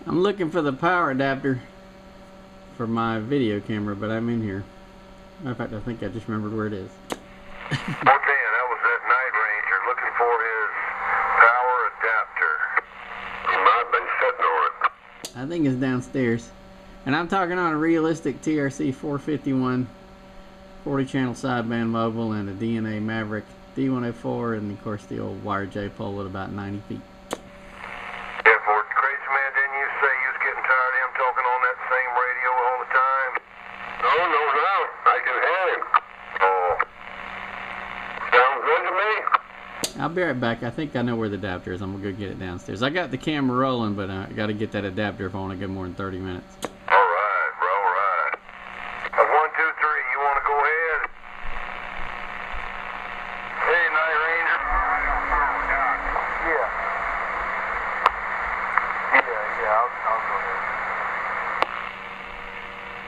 I'm looking for the power adapter for my video camera, but I'm in here. Matter of fact, I think I just remembered where it is. Okay, that was that Night Ranger looking for his power adapter. He might have been sitting on it. I think it's downstairs. And I'm talking on a realistic TRC-451 40-channel sideband mobile and a DNA Maverick D104, and of course the old wire J-pole at about 90 feet. Yeah, for Crazy Man, didn't you say you was getting tired of him talking on that same radio all the time? No, I can hear him. Oh. Sounds good to me. I'll be right back. I think I know where the adapter is. I'm going to go get it downstairs. I got the camera rolling, but I got to get that adapter if I want to go more than 30 minutes. Alright, bro, alright. 1, 2, 3, you want to go ahead? Hey, Night Ranger. Yeah. Yeah, I'll go ahead.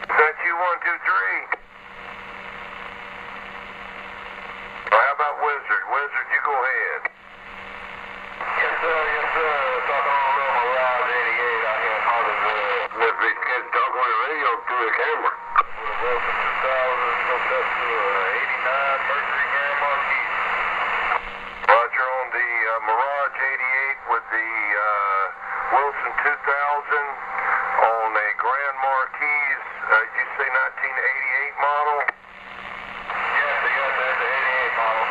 Is that you, 1, 2, 3? Or how about Wizard? Wizard, you go ahead. Yes, sir. Talking on a little Mirage 88 out here in Hollywood. Let these kids talk on the radio through the camera. With a Wilson 2000 hooked up to a 89 Mercury Grand Marquis. Roger on the Mirage 88 with the Wilson 2000 on a Grand Marquis. Did you say 1988 model? Yes, that's the 88 model.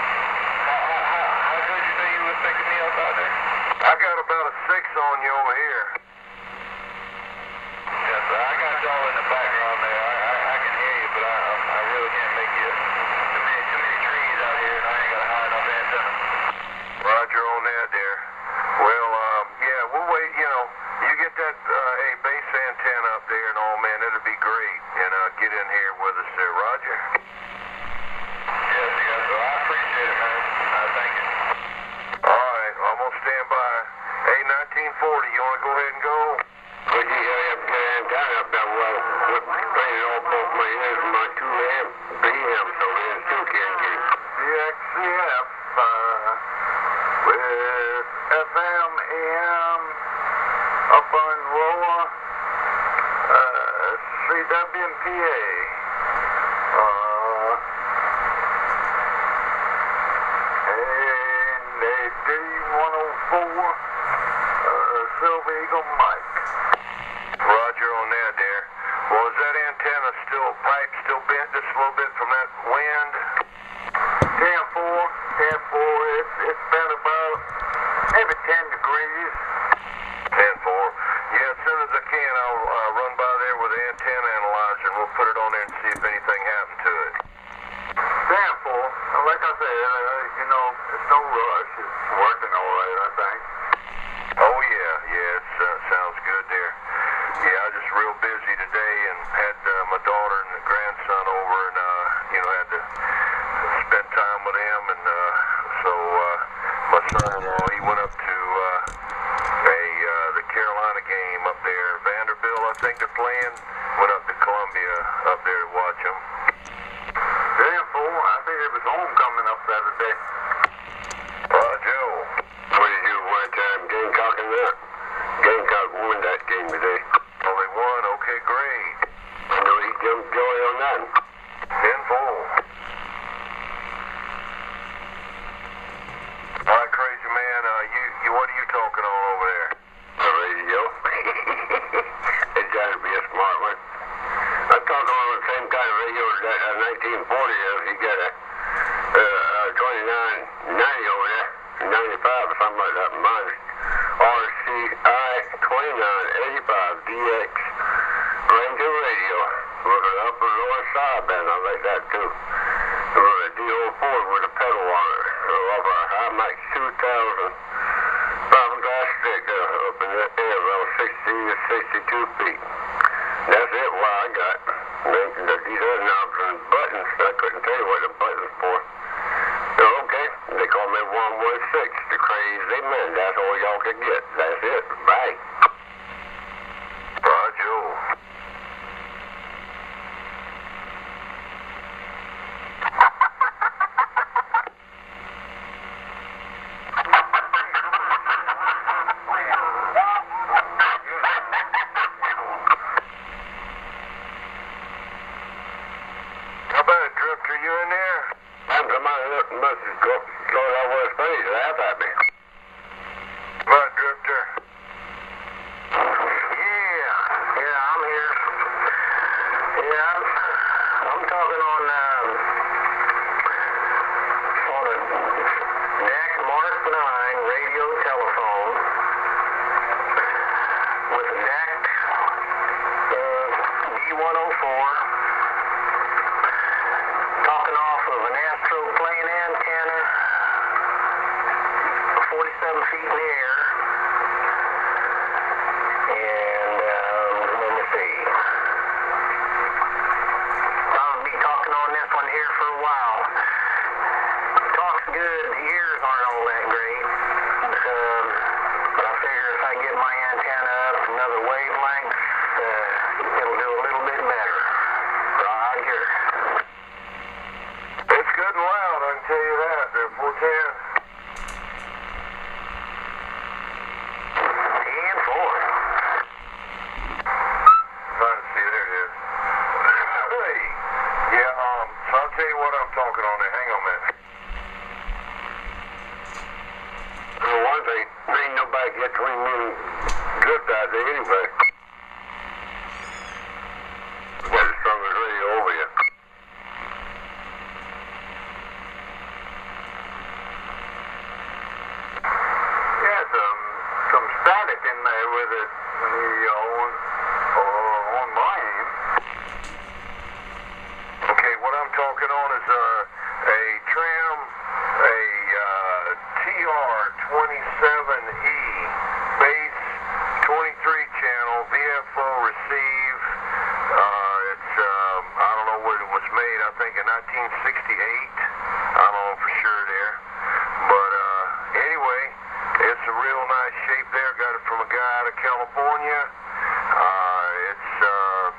How good you think you was picking me up out there? I got about a 6 on you over here. Yes, sir. I got y'all in the background there. I can hear you, but I really can't make you. Too many trees out here, and I ain't got a high enough antenna. Roger on that there. Well, yeah, we'll wait. You get that base antenna up there and all, man, it'll be great. And get in here with us there, Roger. Yes, sir. I appreciate it, man. Thank you. All right, I'm going to stand by. Hey, 1940, you want to go ahead and go? Would you hurry up and get an antenna up there? Well, playing it all both my ears with my 2 amp, 3 amp, so there's 2 can't get it. DXCF, with FM, AM, up on lower, CWMPA. And a D104, Silver Eagle Mike. Roger on that there. Well, is that antenna pipe still bent just a little bit from that wind? 10-4, it's been about maybe 10 degrees. 10-4. Yeah, as soon as I can, I'll run by there with the antenna analyzer and we'll put it on there and see if anything happened to it. 10-4, like I said, it's no rush. It's working all right, I think. Oh, yeah, it sounds good there. Yeah, I was just real busy today and had my daughter and the grandson over and, had to spend time with him. And so my son-in-law, he went up to the Carolina game up there. Vanderbilt, I think they're playing. Went up to Columbia up there to watch them. Damn fool, I think it was homecoming up there today. Joe, what did you one time Gamecock in there? Gamecock won that game today. Oh, they won? Okay, great. I know he jumped joy on that. 10-4. All right, Crazy Man, what are you talking on over there? The radio. It's got to be a smart one. I'm talking on the same kind of radio that 1940 is. You got a 2990 over there, 95 or something like that. Mine RCI 2985 DX Ranger radio with an upper lower sideband. I like that too. With a D04 with a pedal on it. Over a high max 2000 fiberglass stick up in the air around 60 to 62 feet. That's it. What I got. These other knobs and buttons, I couldn't tell you what the buttons for. Okay, they call me 116, the Crazy Man. That's all y'all can get. That's it. Bye. Roger. with a DAC D104, talking off of an Astro plane antenna, 47 feet in the air, and let me see. I'll be talking on this one here for a while. Talk's good, the ears aren't all that great, but I figure if I get my antenna up another wavelength, it'll do a little bit better. Roger. It's good and loud, I can tell you that. They're 410. And 4. Trying to see, there it is. Hey. Yeah, so I'll tell you what I'm talking on there. Hang on a minute. For one thing, ain't nobody get 20 million good out there anyway. What is strong as radio over you? Yeah, some static in there with it on my end. Okay, what I'm talking on is a tram, a TR-27E base 23 channel VFO receive. It's I don't know when it was made. I think in 1968. I don't know for sure there, but anyway, it's a real nice shape there. Got it from a guy out of California. It's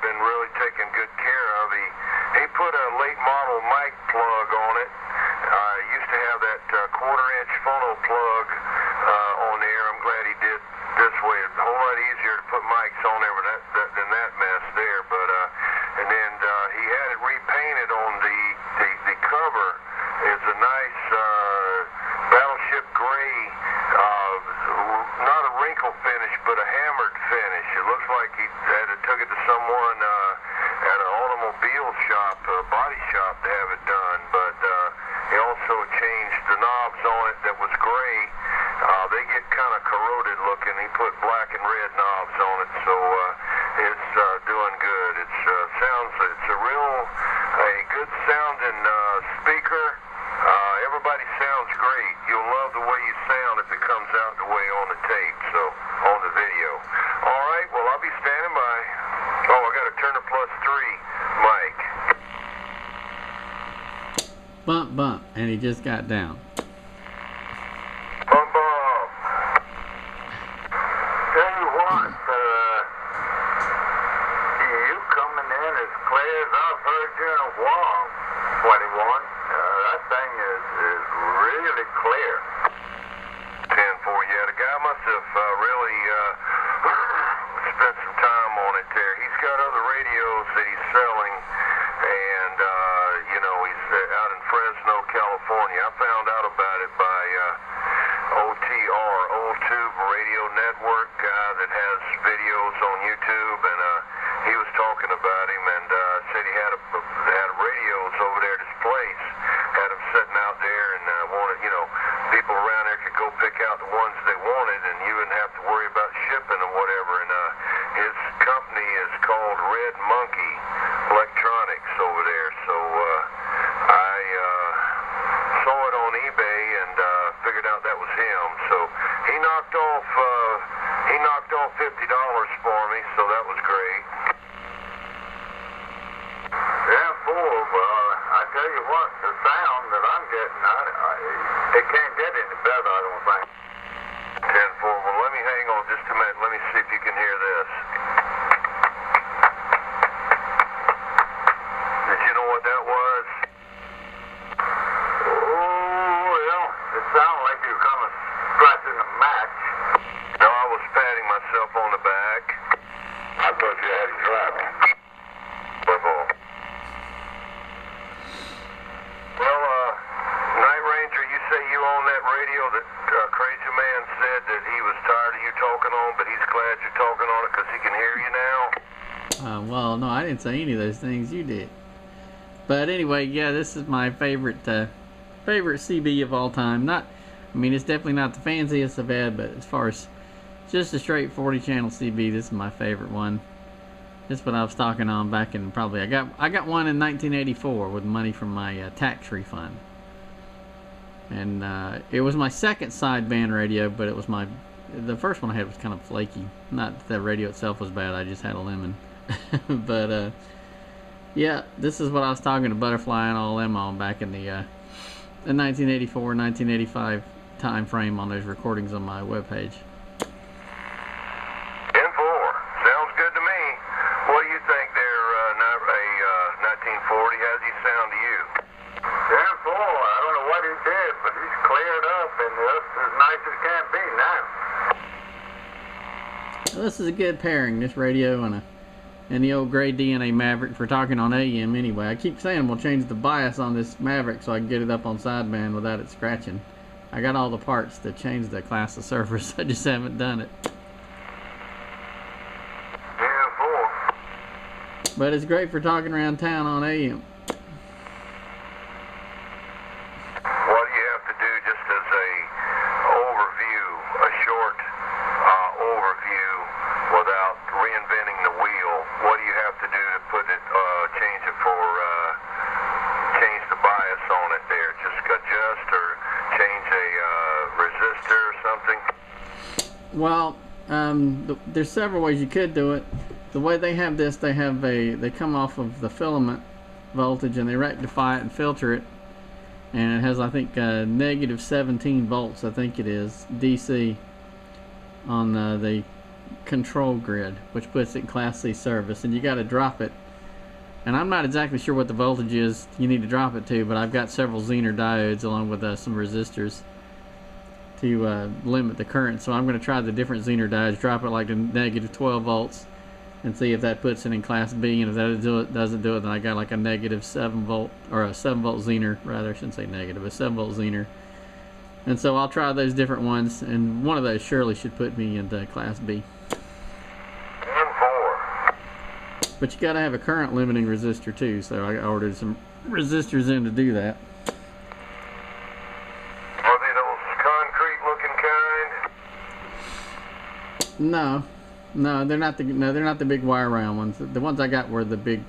been really taken good care of. He put a late model mic plug on it. Used to have that quarter-inch phono plug on there. I'm glad he did this way. It's a whole lot easier to put mics on there than that mess there. But and then he had it repainted on the cover. It's a nice battleship gray, not a wrinkle finish, but a hammered finish. It looks like he took it to someone at an automobile shop, body shop, to have it done. But he also changed the knobs on it that was gray. They get kind of corroded looking. He put black and red knobs on it, so it's doing good. It's a good sounding speaker. Everybody sounds great. You'll love the way you sound if it comes out the way on the tape, so on the video. All right, well, I'll be standing by. Oh, I got to turn to +3, Mike. Bump, bump, and he just got down. Bump, bump. Tell you what, you coming in as clear as I've heard you in a while, 21. That thing is really clear. 10-4, yeah, the guy must have really spent some time on it there. He's got other radios that he's selling, and he's out in Fresno, California. I found out about it by OTR, Old Tube Radio Network, guy that has videos on YouTube, and he was talking about him and said he had radios over there at his place, had them sitting out there, and wanted, people around there could go pick out the ones they wanted, and you wouldn't have to worry about shipping or whatever. And his company is called Red Monkey Electronics over there. So I saw it on eBay and figured out that was him. So he knocked off $50 for me, so that was great. Yeah, I tell you what, the sound that I'm getting, it can't get any better, I don't think. 10-4, well, let me hang on just a minute. Let me see if you can hear this. Did you know what that was? Oh, well, it sounded like you were kind of scratching a match. No, I was patting myself on the back. I thought you had it driving. Well, Night Ranger, you say you on that radio that Crazy Man said that he was tired of you talking on, but he's glad you're talking on it because he can hear you now? Well, no, I didn't say any of those things. You did. But anyway, yeah, this is my favorite CB of all time. It's definitely not the fanciest I've had, but as far as Just a straight 40 channel CB. This is my favorite one. This is what I was talking on back in probably, I got one in 1984 with money from my tax refund. And it was my second sideband radio, but it was the first one I had was kind of flaky. Not that the radio itself was bad, I just had a lemon. But yeah, this is what I was talking to Butterfly and all them on back in the 1984, 1985 time frame on those recordings on my webpage. This is a good pairing, this radio and the old gray DNA Maverick, for talking on AM anyway. I keep saying we'll change the bias on this Maverick so I can get it up on sideband without it scratching. I got all the parts to change the class of surface, I just haven't done it. But it's great for talking around town on AM. Well, there's several ways you could do it. The way they have this, they come off of the filament voltage and they rectify it and filter it, and it has, I think, negative 17 volts, I think it is, DC on the control grid, which puts it in Class C service, and you got to drop it. And I'm not exactly sure what the voltage is you need to drop it to, but I've got several Zener diodes along with some resistors to limit the current. So I'm going to try the different Zener diodes, drop it like to negative 12 volts, and see if that puts it in Class B. And if that doesn't do it, then I got like a negative 7 volt, or a 7 volt Zener, rather, I shouldn't say negative, a 7 volt Zener. And so I'll try those different ones, and one of those surely should put me into Class B. But you got to have a current limiting resistor too, so I ordered some resistors in to do that. Are they those concrete looking kind? No, they're not the big wire round ones. The ones I got were the big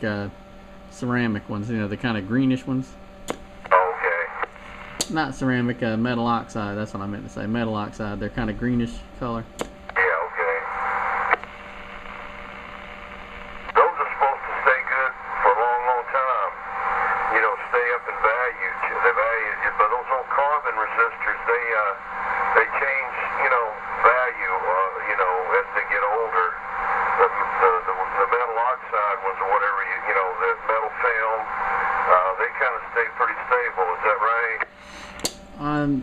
ceramic ones, you know, the kind of greenish ones. Okay. Not ceramic, metal oxide. That's what I meant to say. Metal oxide. They're kind of greenish color.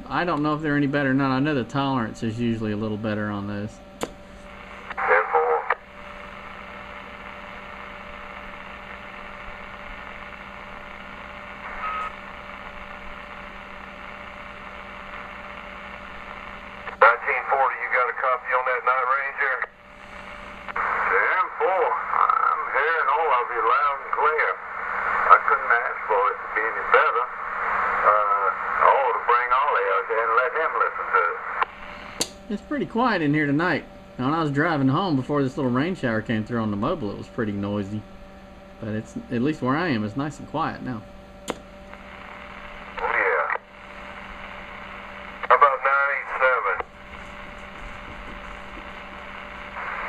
I don't know if they're any better or not. I know the tolerance is usually a little better on those. It's pretty quiet in here tonight. Now, when I was driving home before this little rain shower came through on the mobile, it was pretty noisy. But it's, at least where I am, it's nice and quiet now. Oh yeah. How about 987?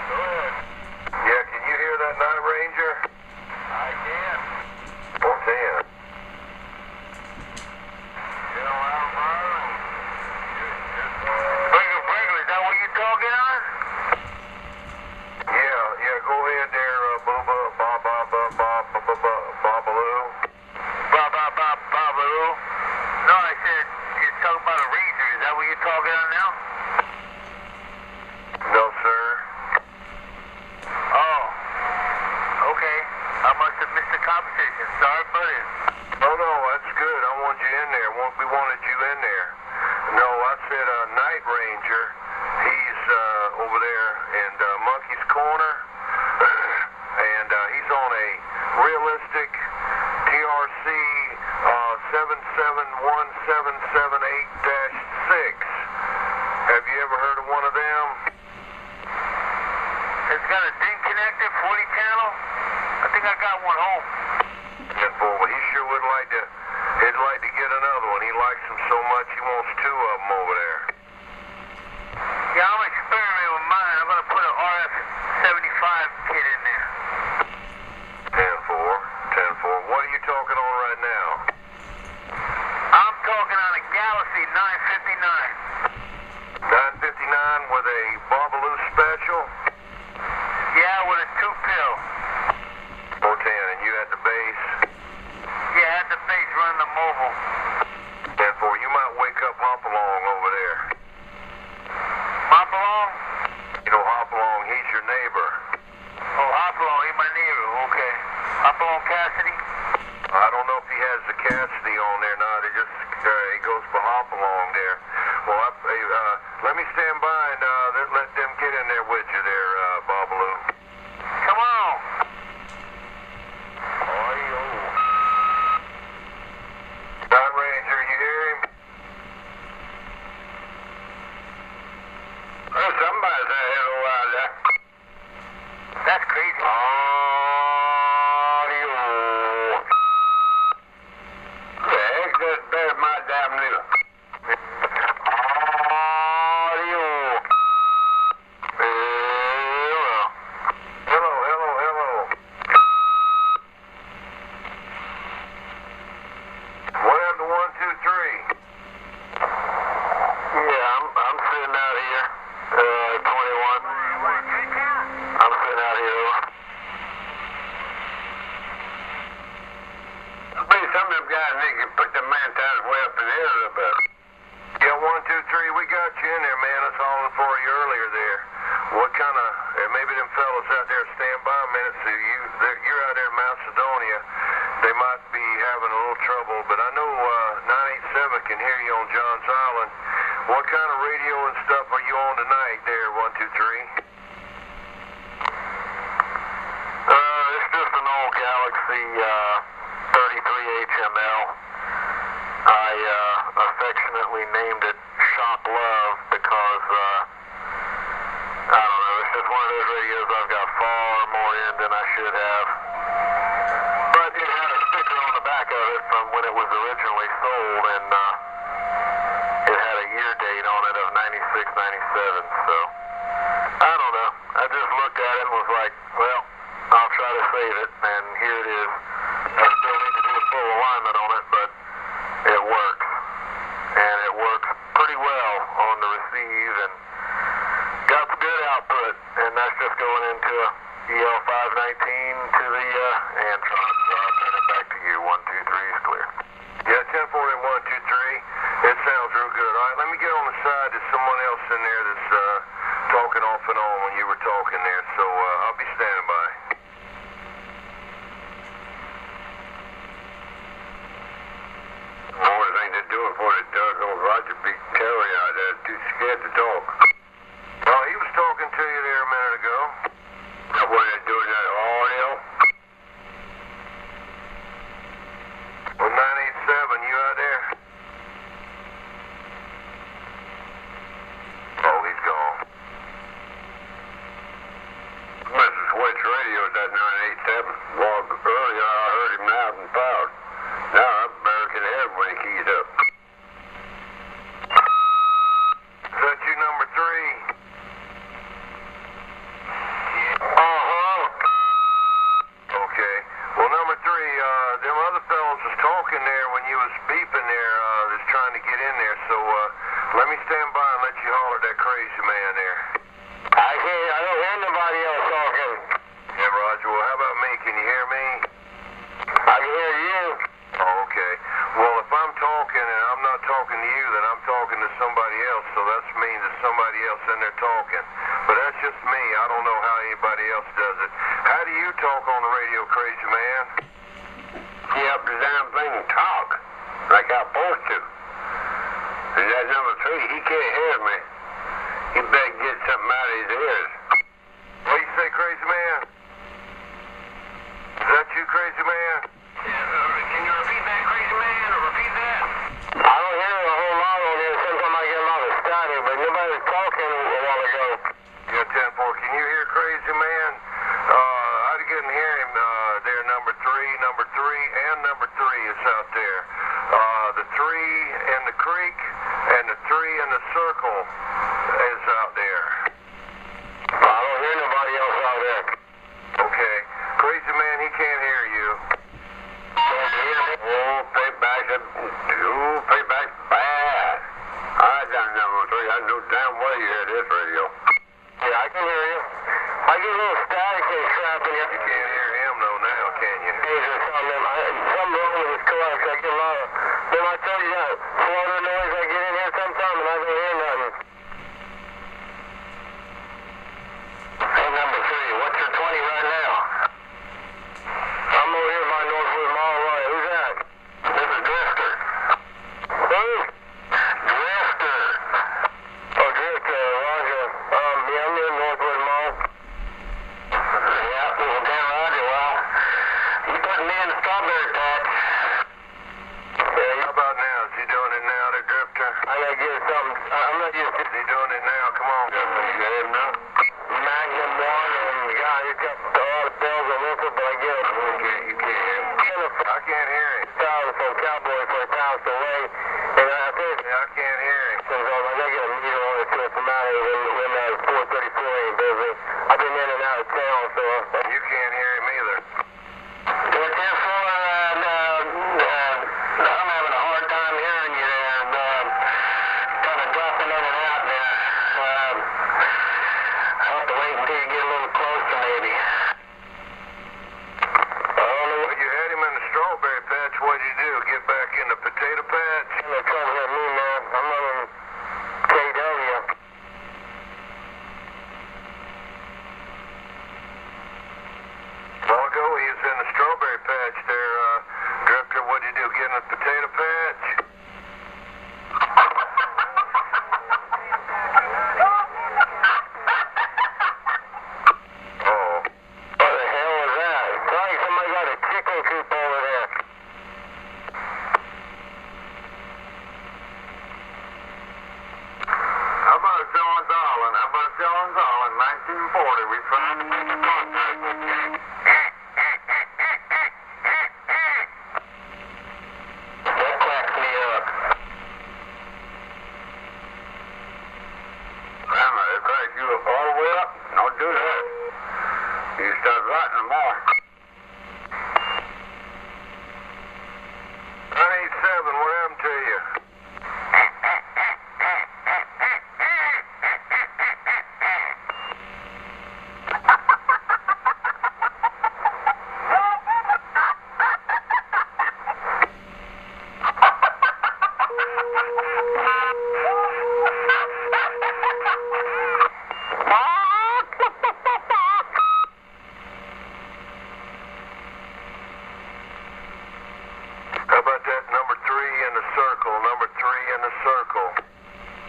Go ahead. Yeah, can you hear that Night Ranger? I can. 410. TRC-451 TRC-414. Have you ever heard of one of them? It's got a DIN connector, 40 channel. I think I got one home. 10-4, well, he sure would like to, he'd like to get another one. He likes them so much, he wants 2 of them over there. Yeah, I'm experimenting with mine. I'm going to put an RF-75 kit in there. 10-4. What are you talking on right now? I'm talking on a Galaxy 959. 959 with a Babalu special? Yeah, with a 2-pill. 410, and you at the base? Yeah, at the base running the mobile. 10-4, you might wake up Hopalong over there. Hopalong? You know Hopalong, he's your neighbor. Oh, Hopalong, he's my neighbor, okay. Hopalong Cassidy? I don't know if he has the Cassidy on there now. They just, he goes for Hopalong there. Well, let me stand by and let them get in there with you there, Babalu. Come on. Scott Ranger, you hear him? Oh, somebody's out here a while there. That's crazy. Audio. The heck, that's better my damn needle. Can you hear crazy? Crazy Man. I couldn't hear him there, number 3, and number 3 is out there. The 3 in the creek and the 3 in the circle is out there. I don't hear nobody else out there. Okay. Crazy Man, he can't hear you. Oh, payback's bad. I got number 3. I knew damn well you hear this radio. Yeah, I can hear you. I get a little static and crap in here. You can't hear him though now, can you? Something wrong with his coax. I get a lot of... Then I tell you that floater noise I get in here sometime and I don't hear nothing. Hey, number 3, what's your 20 right now? I'm over here by Northwood Mall Right. Who's that? This is Drifter. Who? Drifter. Oh, Drifter, Roger. Yeah, I'm near Northwood Mall. Yeah, well, damn Roger. Well, you putting me in the strawberry patch. Yeah, how about now? Is he doing it now, the Drifter? I gotta get something. I'm not used to... Is he doing it now? Come on, Drifter. You got him now? Magnum 1 and God, you got all the bells and whistles, but I get it. Okay, you can't hear him. I can't hear him. From Cowboy for a pound away, and I think I can't hear him. So I gotta get a meter on it to it from out when that 434 ain't busy. I've been in and out of town, so you can't hear him either. I'm having a hard time hearing you there, and kind of dropping in and out there. I'll have to wait until you get a little closer, maybe. Well, you had him in the strawberry patch. What'd you do? Get back in the potato patch? They're trying to hit me, man. I'm running KW. Long ago, he was in the strawberry patch there, Drifter. What'd you do? Get in the potato patch? Oh. What the hell was that? It's like somebody got a chicken coop over there. How about Jones Allen? 1940, we found to make a contact with him. That cracks me up. Grandma, it cracks you up all the way up? Don't do that. You start rotting more. 987, what happened to you? How about that number 3 in the circle? Number 3 in the circle.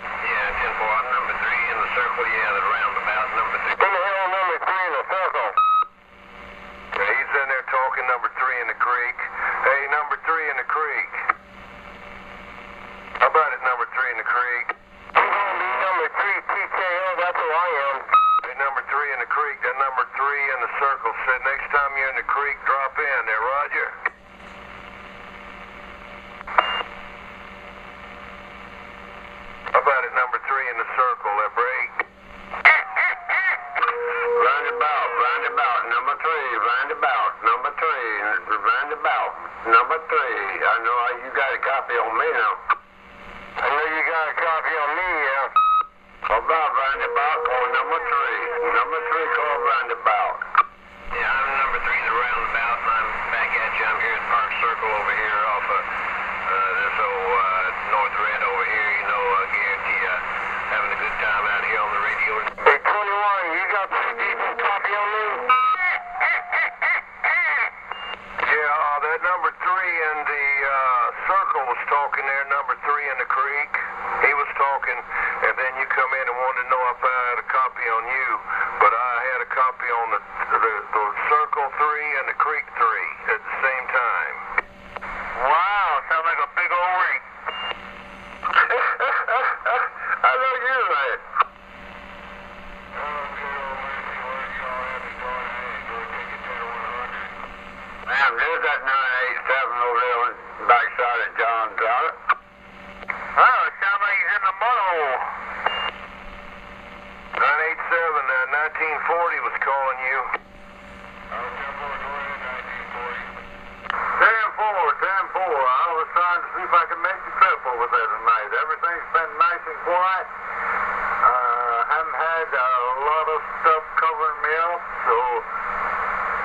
Yeah, 10-4. I'm number 3 in the circle. Yeah, the roundabout. Number 3. Who the hell number 3 in the circle? Yeah, he's in there talking number 3 in the creek. Hey, number 3 in the creek. How about it, number 3 in the creek? You're going to be number 3 TKO. That's who I am. Hey, number 3 in the creek. That number 3 in the circle said next time you're in the creek, drop in there, Roger. How about it, number 3 in the circle, that break? Roundabout, number 3, roundabout, number 3, roundabout, number 3. I know you got a copy on me now. I know you got a copy on me, yeah. How about roundabout or number 3? Number 3 called roundabout. Yeah, I'm number 3 the roundabout, and I'm back at you. I'm here at Park Circle over here off of this old North Red over here. You know, I guarantee you having a good time out here on the radio. Hey, 21, you got a decent copy on me? Yeah, that number 3 in the circle was talking there, number 3 in the creek. He was talking, and then you come in and wanted to know if I had a copy on you, but I had a copy on the circle 3 and the creek 3 at the same time. Wow, sounds like a big old ring. I know you're right. on you. 10-4, 10-4. I was trying to see if I could make the trip over there tonight. Everything's been nice and quiet. Haven't had a lot of stuff covering me up, so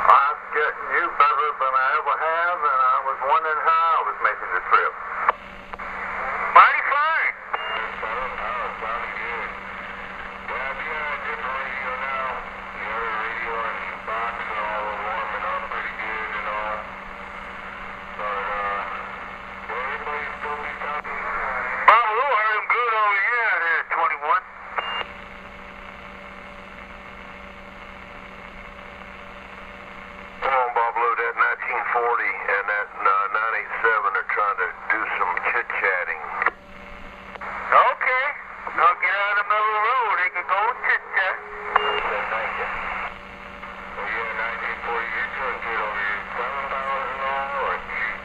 I'm getting you better than I ever have, and I was wondering how I was making the trip. Mighty fine. Sounding good. Yeah, we got a different radio now. The other radio and the box and all are warming up pretty good and all. But, everybody's still be talking. Bob Lou heard him good over here at 21. Come on, Bob Lou, that 1940 and that 987 are trying to do some chit-chatting. Okay. I'll get out of the middle of the road. They can go chit-chat. Thank you. Well, yeah, 1940, you're doing good over here. 7,000 and all, or cheap?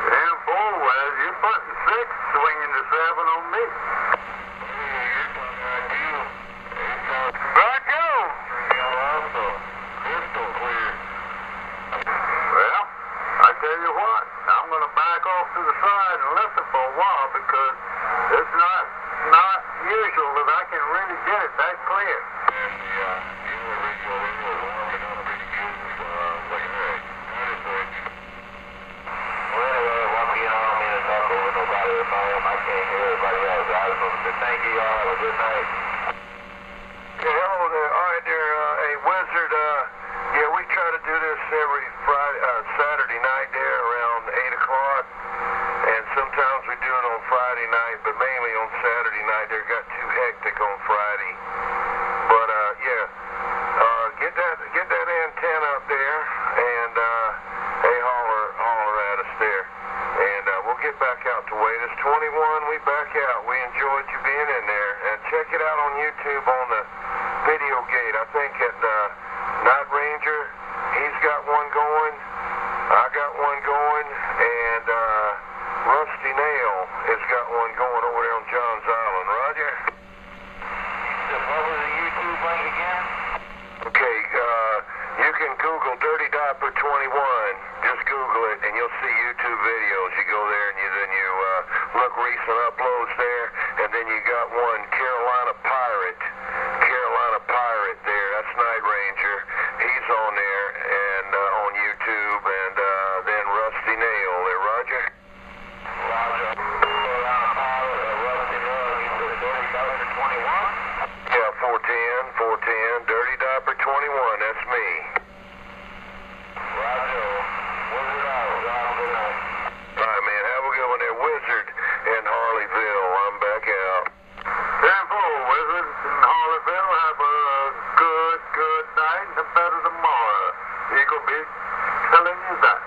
Damn fool, well, you're putting 6, swinging the 7 on me. Yeah, you're talking like you. Roger! Also, crystal clear. Well, I tell you what, I'm going to back off to the side and listen for a while because it's not usual that I can really get it that clear. And the radio was warming up pretty good. Look at that. That is good. Well, anyway, once again, I don't mean to talk over nobody at home. I can't hear everybody else. I just want to say thank you, y'all. Have a good night. Okay, hello there. All right there, hey, Wizard. Yeah, we try to do this every Saturday night there around 8 o'clock. And sometimes we do it on Friday night, but mainly on Saturday night. They got too hectic on Friday. But, yeah, get that antenna up there, and, hey, holler at us there. And, we'll get back out to Waiters 21. We back out. We enjoyed you being in there. And check it out on YouTube on the video gate. I think at, Night Ranger, he's got one going. I got one going, and, Rusty Nail has got one going over there on Johns Island. Roger? What was the YouTube link again? Okay, you can Google Dirty Diaper 21. Just Google it, and you'll see YouTube videos. You go there, and then you look recent uploads there, and then you got one Carolina Pirate there. That's Night Ranger. He's on there, and on YouTube, and then Rusty Nail there. Roger? Roger. Carolina Pirate, Rusty Nail, you said Dirty Diaper 21? Yeah, 410, Dirty Diaper 21, that's me. Roger. Wizard out. Good night. All right, man, have a good one there. Wizard in Harleyville. I'm back out. 10-4, Wizard in Harleyville. Have a good night and a better tomorrow. Eagle Beat telling you that.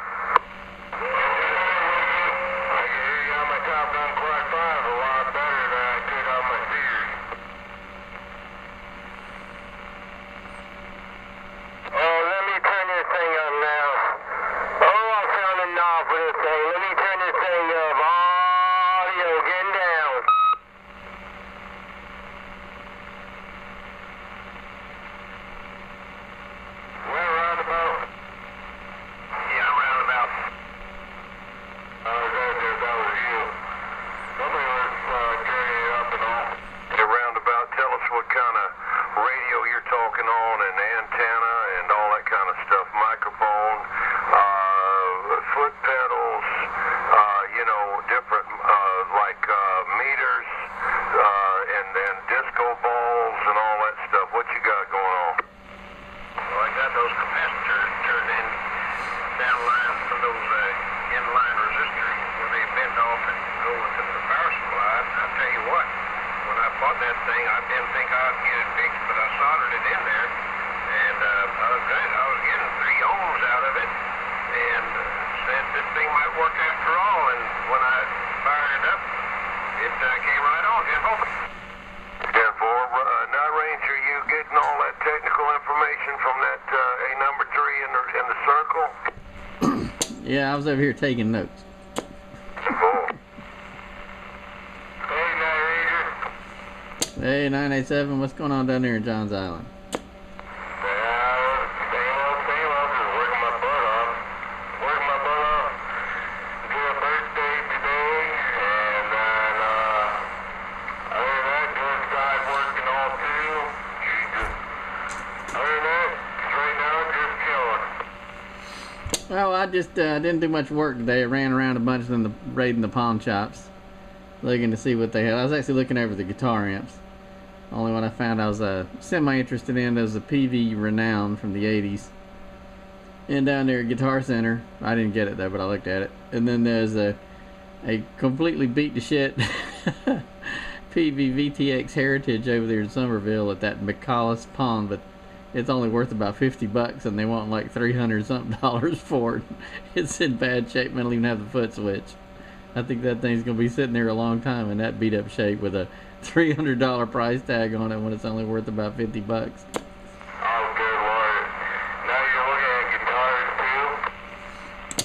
I can hear you on my top gun Clark 5 a lot better than I could on my Sears. Oh, let me turn this thing up now. Oh, I'm sounding off with this thing. Let me turn this thing up. Audio, getting down. Where roundabout? Yeah, roundabout. That was you. Somebody was turning it up and all. Yeah, roundabout. Tell us what kind of radio you're talking on and antenna and all that kind of stuff. Microphone, foot pedals, different like meters, and then disco balls and all that stuff. What you got going on? Well, I got those capacitors turned in down line from those inline resistors where they bend off and go into the power supply. I'll tell you what, when I bought that thing, I didn't think I'd get it fixed, but I soldered it in there, and I was getting 3 ohms out of it, and said this thing might work after all, and when I fired it up, it came right on. Just hoping. 10-4, Night Ranger, you getting all that technical information from that A number 3 in the circle? Yeah, I was over here taking notes. 10-4. Hey, Night Ranger. Hey, 987, what's going on down there in Johns Island? Well, Well, I just didn't do much work today. I ran around a bunch of them, raiding the pawn shops, looking to see what they had. I was actually looking over the guitar amps. Only one I found I was semi-interested in was a PV Renown from the 80s. And down there at Guitar Center, I didn't get it though, but I looked at it. And then there's a completely beat to shit PV VTX Heritage over there in Somerville at that McCollis Pawn, but it's only worth about $50 and they want like $300 something for it. It's in bad shape, I don't even have the foot switch. I think that thing's gonna be sitting there a long time in that beat up shape with a $300 price tag on it when it's only worth about $50. Oh, good lord. Now you're looking at guitars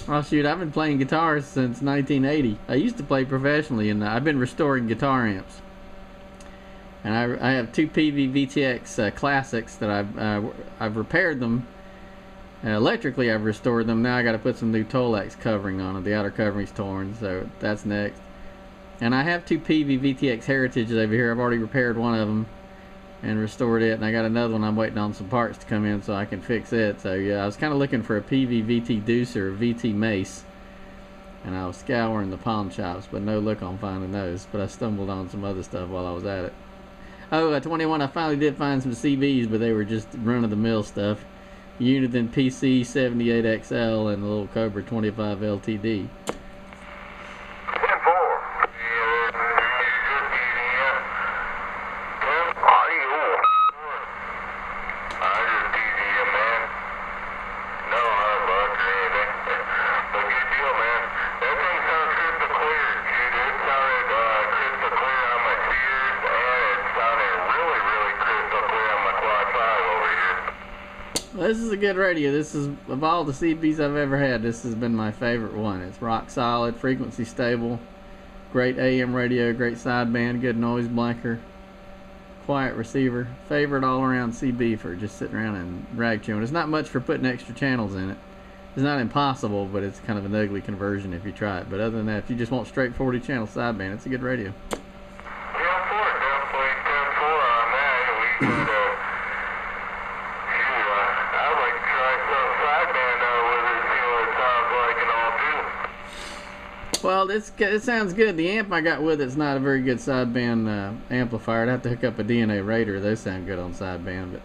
too? Oh shoot, I've been playing guitars since 1980. I used to play professionally, and I've been restoring guitar amps. And I have two PV VTX classics that I've repaired them. Electrically, I've restored them. Now I got to put some new Tolex covering on it. The outer covering's torn, so that's next. And I have two PV VTX Heritages over here. I've already repaired one of them and restored it, and I got another one I'm waiting on some parts to come in so I can fix it. So yeah, I was kind of looking for a PV VT Deuce or a VT Mace, and I was scouring the pawn shops, but no luck on finding those. But I stumbled on some other stuff while I was at it. Oh, at 21 I finally did find some CBs, but they were just run-of-the-mill stuff. Unithin PC 78XL and the little Cobra 25 LTD. This is a good radio. This is, of all the CBs I've ever had, this has been my favorite one. It's rock solid, frequency stable, great AM radio, great sideband, good noise blanker, quiet receiver. Favorite all-around CB for just sitting around and rag chewing. It's not much for putting extra channels in it. It's not impossible, but it's kind of an ugly conversion if you try it. But other than that, if you just want straight 40-channel sideband, it's a good radio. Well, it sounds good. The amp I got with it's not a very good sideband amplifier. I'd have to hook up a DNA Raider. Those sound good on sideband, but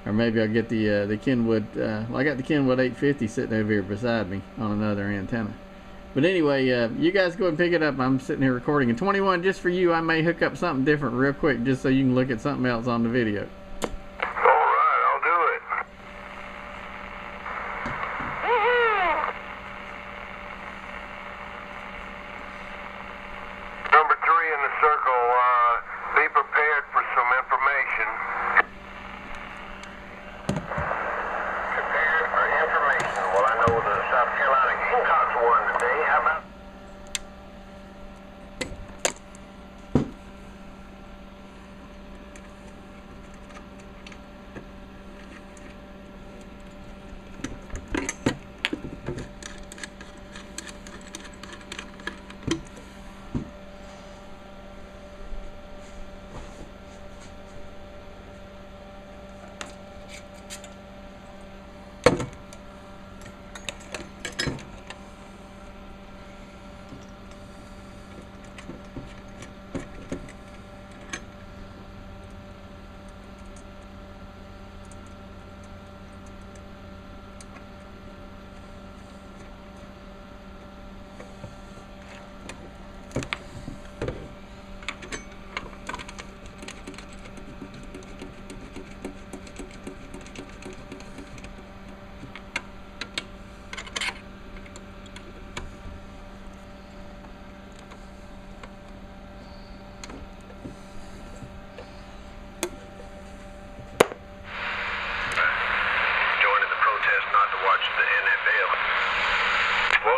or maybe I'll get the Kenwood. Well, I got the Kenwood 850 sitting over here beside me on another antenna. But anyway, you guys go and pick it up. I'm sitting here recording. And 21, just for you, I may hook up something different real quick, just so you can look at something else on the video.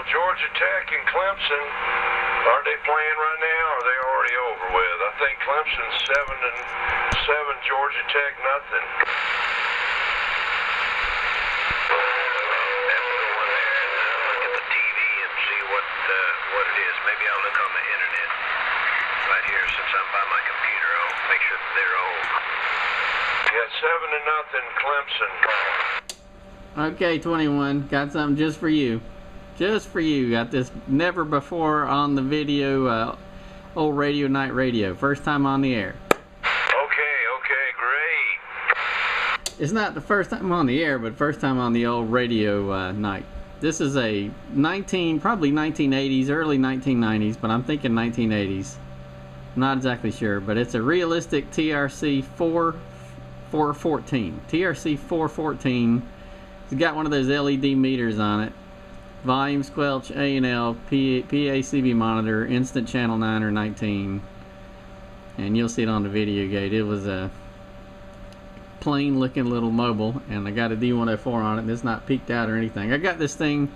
Georgia Tech and Clemson, are they playing right now, or are they already over with? I think Clemson's 7-7, Georgia Tech nothing. Have to go in there and look at the TV and see what it is. Maybe I'll look on the internet right here since I'm by my computer. I'll make sure that they're on. Yeah, 7-0 Clemson. Okay, 21. Got something just for you. Just for you. Got this never before on the video, old radio night radio. First time on the air. Okay, great. It's not the first time on the air, but first time on the old radio night. This is a probably 1980s, early 1990s, but I'm thinking 1980s. I'm not exactly sure, but it's a realistic TRC-414. TRC-414. It's got one of those LED meters on it. Volume, squelch, A&L, PACB monitor, instant channel 9 or 19. And you'll see it on the video gate. It was a plain looking little mobile, and I got a D104 on it, and it's not peaked out or anything. I got this thing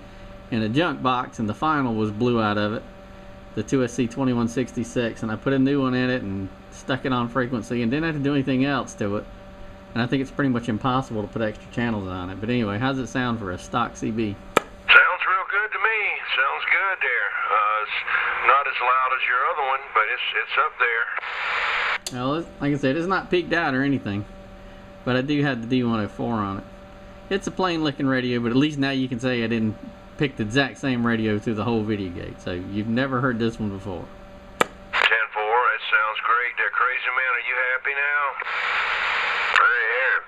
in a junk box, and the final was blew out of it, the 2SC2166, and I put a new one in it and stuck it on frequency and didn't have to do anything else to it. And I think it's pretty much impossible to put extra channels on it. But anyway, how's it sound for a stock CB? Sounds real good to me. Sounds good there. It's not as loud as your other one, but it's up there. Well, like I said, it's not peaked out or anything. But I do have the D104 on it. It's a plain looking radio, but at least now you can say I didn't pick the exact same radio through the whole video gate. So you've never heard this one before. 10-4, that sounds great there. Crazy man, are you happy now? I didn't hear him.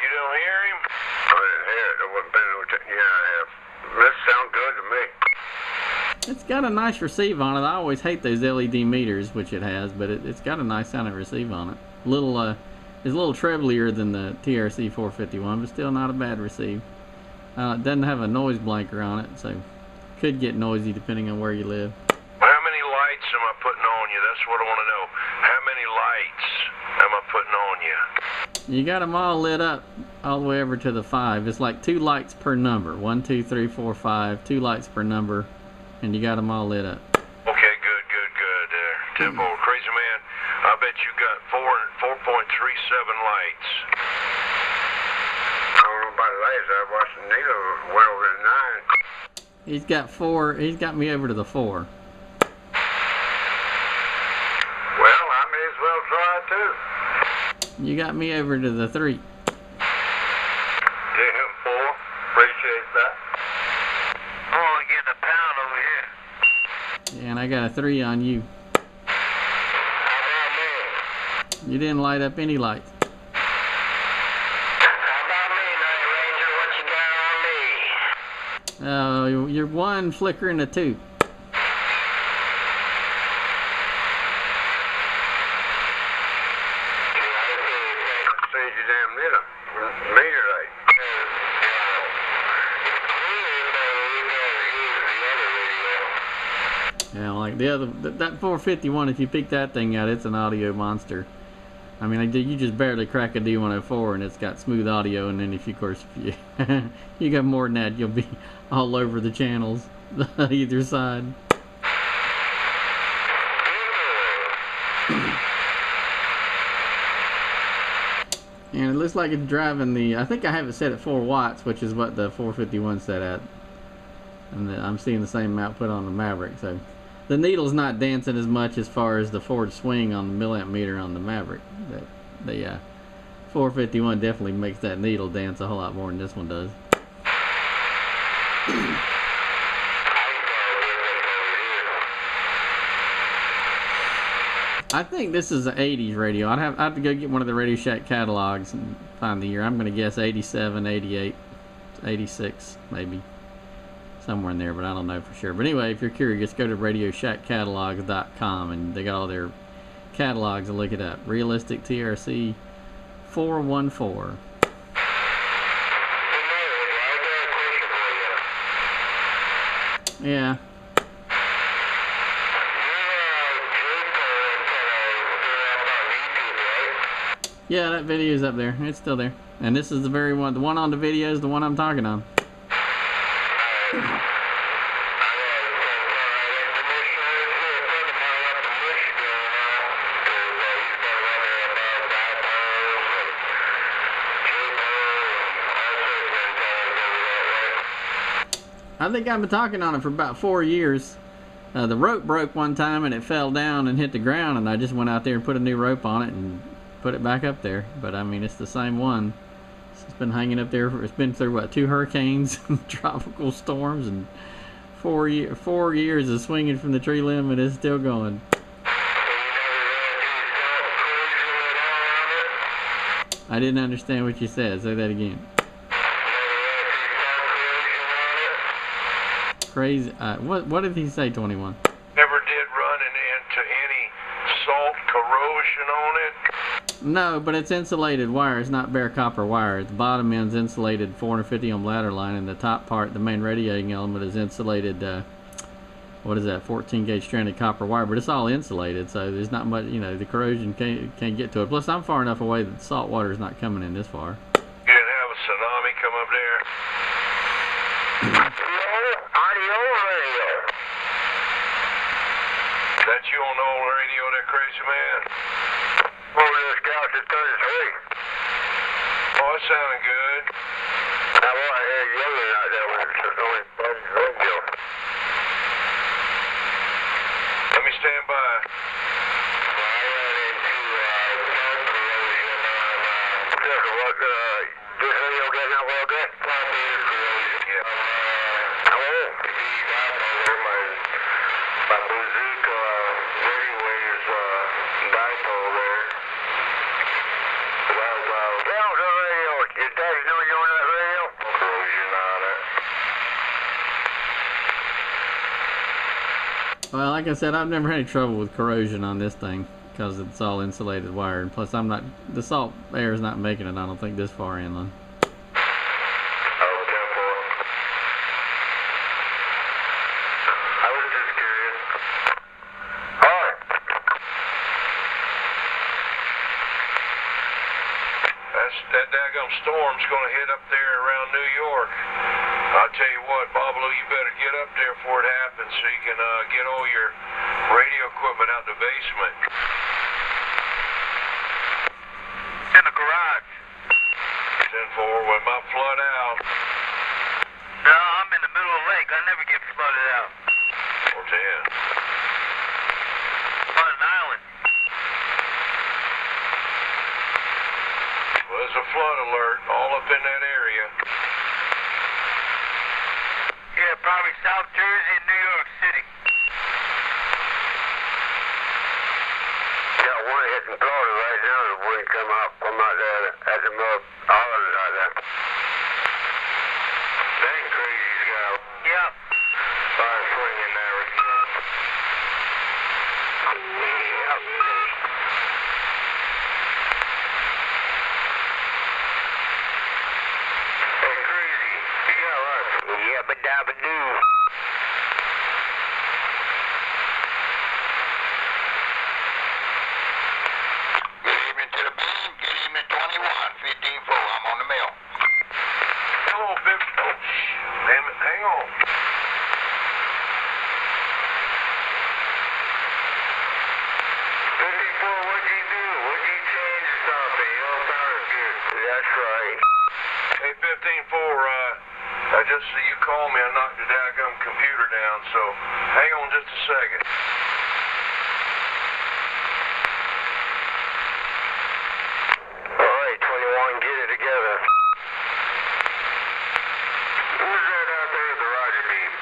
You don't hear him? I didn't hear it. Yeah, I have. This sounds good to me. It's got a nice receive on it. I always hate those LED meters, which it has, but it's got a nice sounding receive on it. It's a little treblier than the TRC-451, but still not a bad receive. It doesn't have a noise blanker on it, so could get noisy depending on where you live. How many lights am I putting on you? That's what I want to know. How many lights am I putting on you? You got them all lit up all the way over to the 5. It's like 2 lights per number. 1, 2, 3, 4, 5. 2 lights per number, and you got them all lit up. Okay, good there. 10-4, crazy man. I bet you got 4.37 lights. I don't know about lights. I watched the needle went over to 9. He's got 4. He's got me over to the 4. Well, I may as well try too. You got me over to the 3. 4. Appreciate that. I'm only getting a pound over here. And I got a 3 on you. You didn't light up any lights. How about me, Night Ranger? What you got on me? Oh, you're 1 flicker and a 2. Says you damn meter right. Yeah, like the other, that 451, if you pick that thing out, it's an audio monster. I mean, you just barely crack a D104 and it's got smooth audio, and then if you you got more than that, you'll be all over the channels, either side. And it looks like it's driving I think I have it set at 4 watts, which is what the 451 set at. And I'm seeing the same output on the Maverick, so the needle's not dancing as much as far as the forward swing on the milliamp meter on the Maverick. The 451 definitely makes that needle dance a whole lot more than this one does. I think this is an 80s radio. I'd have to go get one of the Radio Shack catalogs and find the year. I'm going to guess 87, 88, 86 maybe. Somewhere in there, but I don't know for sure. But anyway, if you're curious, go to RadioShackCatalogs.com and they got all their catalogs and look it up. Realistic TRC-414. Yeah. Yeah, that video is up there. It's still there. And this is the very one. The one on the video is the one I'm talking on. I think I've been talking on it for about 4 years. The rope broke one time and it fell down and hit the ground, and I just went out there and put a new rope on it and put it back up there. But I mean, it's the same one. It's been hanging up there. It's been through what, 2 hurricanes, tropical storms, and 4 years of swinging from the tree limb, and it's still going. I didn't understand what you said. Say that again. Crazy. What did he say, 21? Never did run into any salt corrosion on it? No, but it's insulated wire. It's not bare copper wire. The bottom end's insulated 450 ohm ladder line, and the top part, the main radiating element, is insulated, what is that, 14 gauge stranded copper wire. But it's all insulated, so there's not much, the corrosion can't get to it. Plus, I'm far enough away that the salt water is not coming in this far. You didn't have a tsunami come up there? That you on the old radio, that crazy man? Over the Scouts at 33. Oh, it sounded good. I want to hear yelling out there when it's only radio. Let me stand by. Well, I ran into salt corrosion on this radio getting out well good? Probably is corrosion, yeah. Hello? He's out over my bazooka radio waves dipole there. Get on the radio. Your daddy know you're on that radio? Corrosion on it. Well, like I said, I've never had any trouble with corrosion on this thing because it's all insulated wire, and plus the salt air is not making it, I don't think, this far inland. That daggum storm's going to hit up there around New York. I'll tell you what, Babalu, you better get up there before it happens so you can get all your radio equipment out the basement. It's in the garage. 10-4, when it might flood out. No, I'm in the middle of the lake. I never get flooded out. 410. On an island. Well, there's a flood alert all up in that area. Yeah, probably South Jersey and New York City. Got one hitting Florida right now. The wind come out there at the mud island out there. Dang crazy scout. Yeah. Fire swinging there. Yep. Yabba-dabba-doo. Good evening to the beam. Good evening, 21, 15-4. I'm on the mail. Hello, Bip. Oh, damn it. Hang on. 54, what'd you do? What'd you change or something? You don't sound good. That's right. Hey, 15-4, just so you called me, I knocked the daggum computer down, so hang on just a second. All right, 21, get it together. Who's that out there at the Roger beam?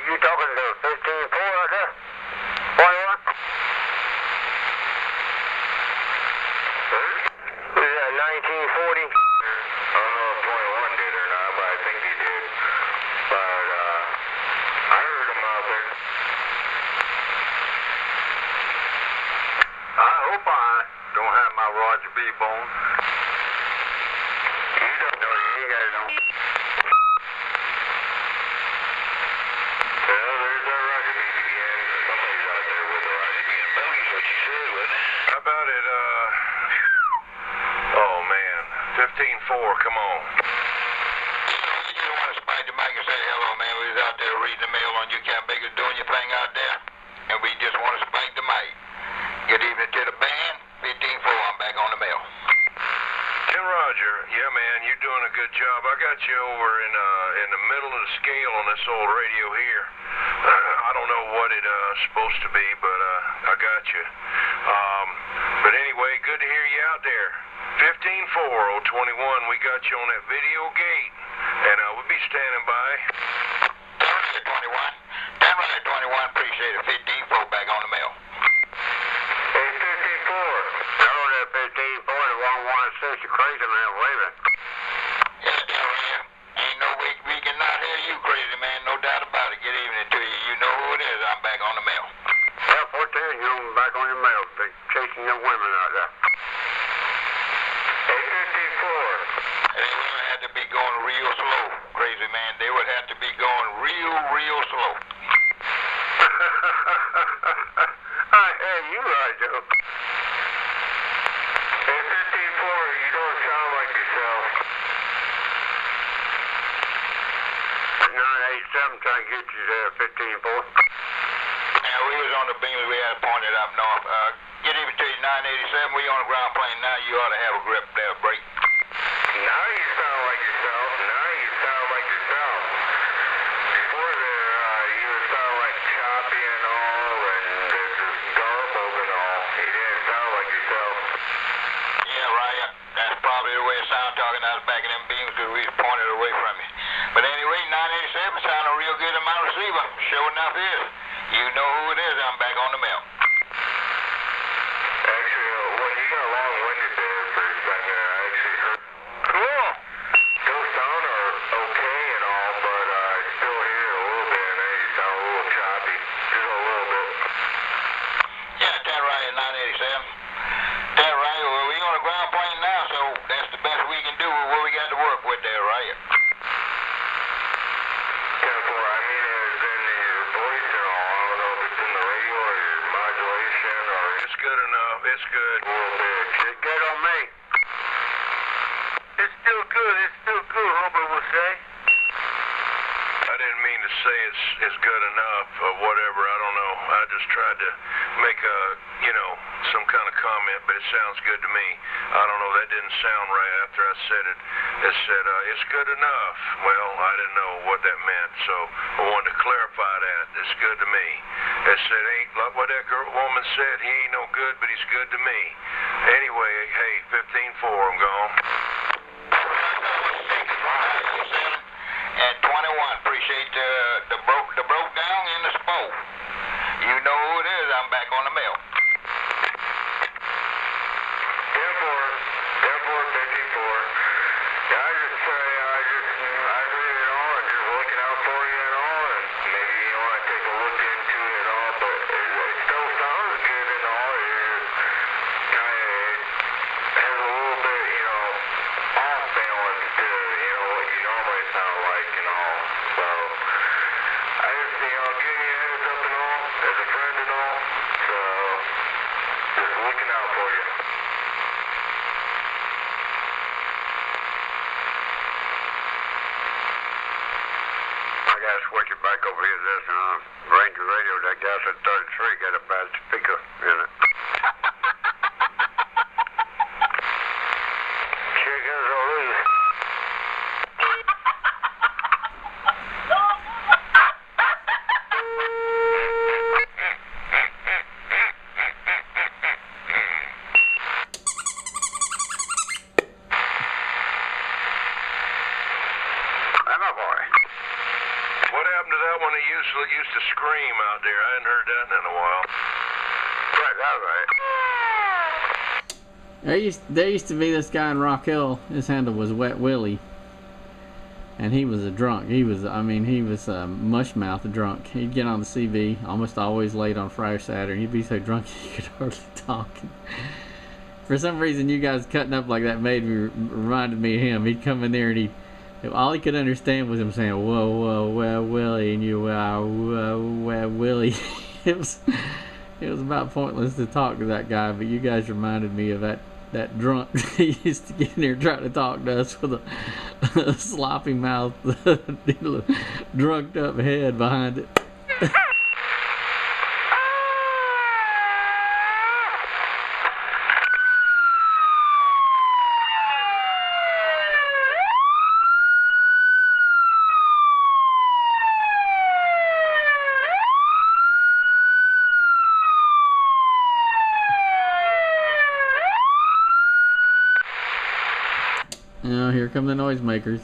You talking to 15-4 out there? 21? Was that 1940? I don't know if 21 did or not, but I think he did. But, I heard him out there. I hope I don't have my Roger B bone. You don't know, you ain't gotta know. Well, there's our Roger B again. Somebody's out there with a Roger B. That's what you said, wasn't it? How about it, oh man, 15-4, come on. You just want to spike the mic and say hello, man. We was out there reading the mail on you, Cat Baker, doing your thing out there, and we just want to spike the mic. Good evening to the band. 15-4, I'm back on the mail. Jim Roger, yeah, man, you're doing a good job. I got you over in the middle of the scale on this old radio here. I don't know what it's supposed to be, but I got you. But anyway, good to hear you out there. 15-4-021, we got you on that video gate, and we'll be standing by. TRC 21. TRC 21, appreciate it. 15-4 back on the mail. Hey, 15-4. Hello there, 15-4, the 116, the crazy man waving. Yeah, TRC. Ain't no way we cannot hear you, crazy man. No doubt about it. Good evening to you. You know who it is. I'm back on the mail. Yeah, 14, you're back on your mail. They're chasing your women out there. Hey, 15-4. They would have to be going real slow, crazy man. They would have to be going real slow. Hey, you right, Joe. Hey, 15-4, you don't sound like yourself. 987 trying to get you there, 15-4. Yeah, we was on the beams we had pointed up north. Get even to you, 987. We on the ground plane now. You ought to have a grip there, break. Now you sound like yourself. Now you sound like yourself. Before there, you would sound like choppy and all, and there's just garbled and all. You didn't sound like yourself. Yeah, right. That's probably the way it sounded talking out the back of them beams because we was pointed away from you. But anyway, 987 sounded real good in my receiver. Sure enough is. You know who it is. I'm back on the mail. Actually, well, you got long-winded there for a second. I actually heard. Cool. Those sound are okay and all, but I still hear a little bit, and they sound a little choppy. Just a little bit. Yeah, that right at 987. That right. Well, we on the ground plane now, so that's the best we can do with what we got to work with there, right? 10-4, I mean, it's in your voice and all. I don't know if it's in the radio or your modulation or... It's good enough. It's good. A little bit. It's good on me. It's still good. It's still good, Hobart will say. I didn't mean to say it's good enough or whatever. I don't know. I just tried to make a, some kind of comment, but it sounds good to me. I don't know. That didn't sound right after I said it. It said, it's good enough. Well, I didn't know what that meant, so I wanted to clarify that. It's good to me. It said, ain't like what that woman said. He ain't no good, but he's good to me. Anyway, hey, 15-4, I'm gone. At 21, appreciate the broke down and the spoke. You know who it is. I'm back on the mail. Therefore, 54. Yeah, I just say, I read it all and just looking out for you and all, and maybe you want to take a look into it all, but it still sounds good and all. It has a little bit, off balance to, what you normally sound like and all. So, I just, giving you a heads up and all, as a friend and all, so, just looking out for you. I gotta switch it back over here to this Ranger radio. That gas at 33 got a bad speaker in it. Chickens are loose. I'm a boy. What happened to that one that used to scream out there? I hadn't heard that in a while. Right, that's right. There used to be this guy in Rock Hill. His handle was Wet Willie, and he was a drunk. He was a mushmouth drunk. He'd get on the CB almost always late on Friday or Saturday. He'd be so drunk he could hardly talk. For some reason, you guys cutting up like that reminded me of him. He'd come in there and all he could understand was him saying, "Whoa, whoa, well, Willie," and you, well, Willie. It was about pointless to talk to that guy, but you guys reminded me of that drunk he used to get in there and try to talk to us with a sloppy mouth, drunked up head behind it. Oh, here come the noisemakers.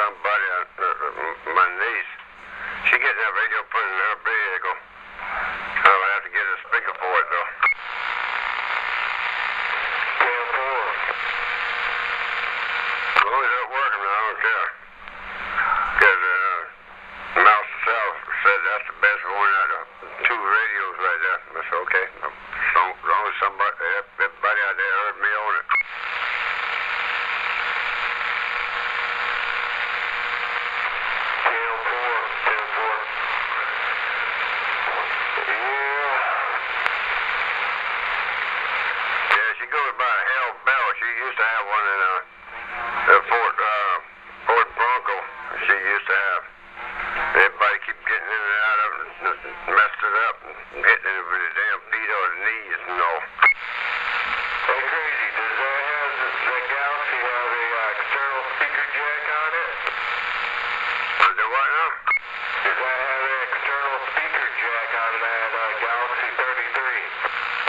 somebody, my niece. She getting that radio put in her vehicle. I'll have to get a speaker for it though. As long as it's working, I don't care. Because Mouse South said that's the best one out of 2 radios right there. That's okay. As long as everybody out there heard me on it. She used to have one in Fort Bronco. She used to have. Everybody keep getting in and out of it and messed it up and hitting it with the damn feet or the knees and all. Hey, Crazy, does that Galaxy have a external speaker jack on it? Does it what now? Does that have an external speaker jack on that Galaxy 33?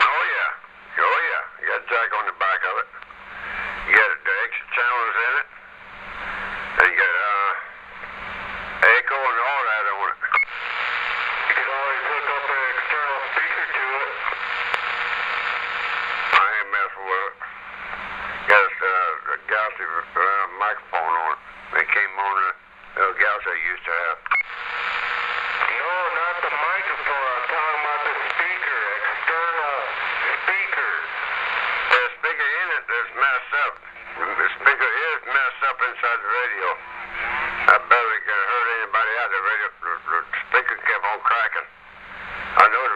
Oh yeah. Oh yeah. You got a jack on the back of it. You got the extra channels in it. And you got echo and all that on it. You can always hook up an external speaker to it. I ain't messing with it. Got a Galaxy microphone on it. It came on the Galaxy I used to have. No, not the microphone. I'm talking about the speaker. External speaker. The speaker in it is messed up. The speaker is messed up inside the radio. I bet it can hurt anybody out. The speaker kept on cracking. I know the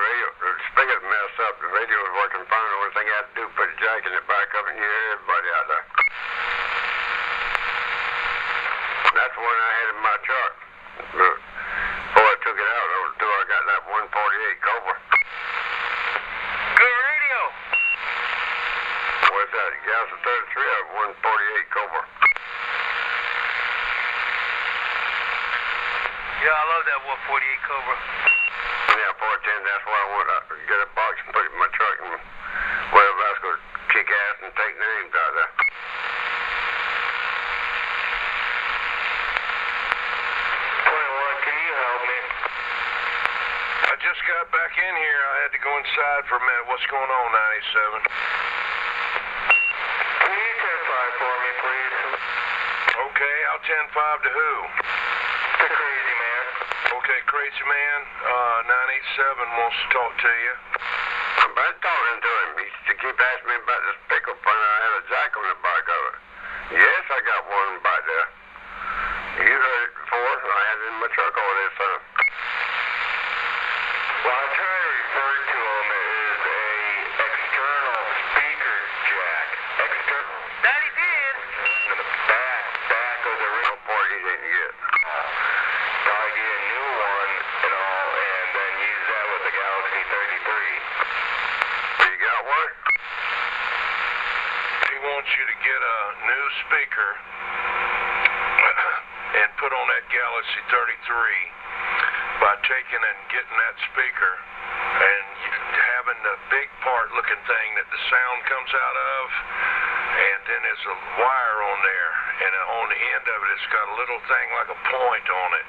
speaker's messed up. The radio was working fine. The only thing I had to do was put a jack in the back of it and you hear everybody out there. That's the one I had in my truck. Before I took it out, until I got that 148 Cobra. Good radio. What's that? Galaxy 33 or 148 Cobra? Yeah, I love that 148 Cobra. Yeah, 410, that's why I want to get a box and put it in my truck and whatever else go kick ass and take names out there. 21, can you help me? I just got back in here. I had to go inside for a minute. What's going on, 97? Can you 10-5 for me, please? Okay, I'll 10-5 to who? The Crazy Man. Okay, Crazy Man, 987 wants to talk to you. I'm been talking to him. He used to keep asking me about this pickup and I had a jack on the back of it. Yes, I got one back there. You heard it before. I had it in my truck all this time. Well, I'm trying to refer to him as a external speaker jack. External. That he did. In the back of the ring. What part he didn't get? Probably get a new one and all, and then use that with the Galaxy 33. You got one? He wants you to get a new speaker and put on that Galaxy 33 by taking and getting that speaker and having the big part looking thing that the sound comes out of, and then there's a wire on there, and on the end of it it's got a little thing like a point on it,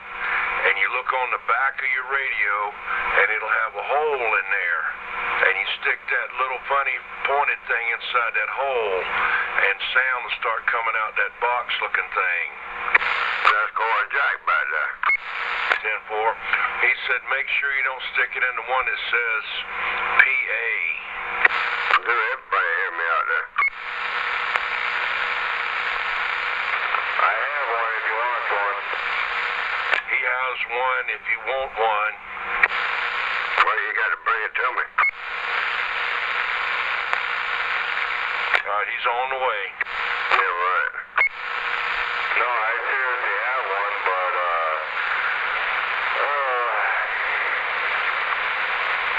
and you look on the back of your radio and it'll have a hole in there, and you stick that little funny pointed thing inside that hole and sound will start coming out that box looking thing. That's called a jack back there. 10-4. He said make sure you don't stick it in the one that says PA. Do everybody hear me out there? I have one if you want one. He has one if you want one. Well, you got to bring it to me. He's on the way. Yeah, right. No, I seriously have one, but I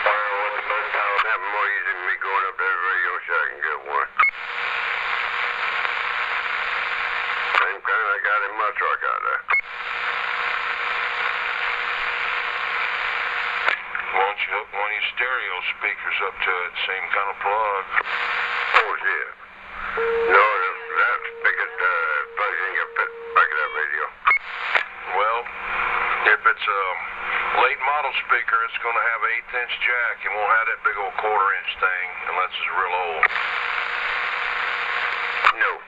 don't know what the best time. That'd be more easy than me going up to the Radio Shack and get one. Same kind I got in my truck out there. Why don't you hook one of your stereo speakers up to it, same kind of plug? Oh, yeah. No, that speaker plugs in your back of that radio. If it's a late model speaker, it's going to have an 1/8" jack. It won't have that big old 1/4" thing unless it's real old. No.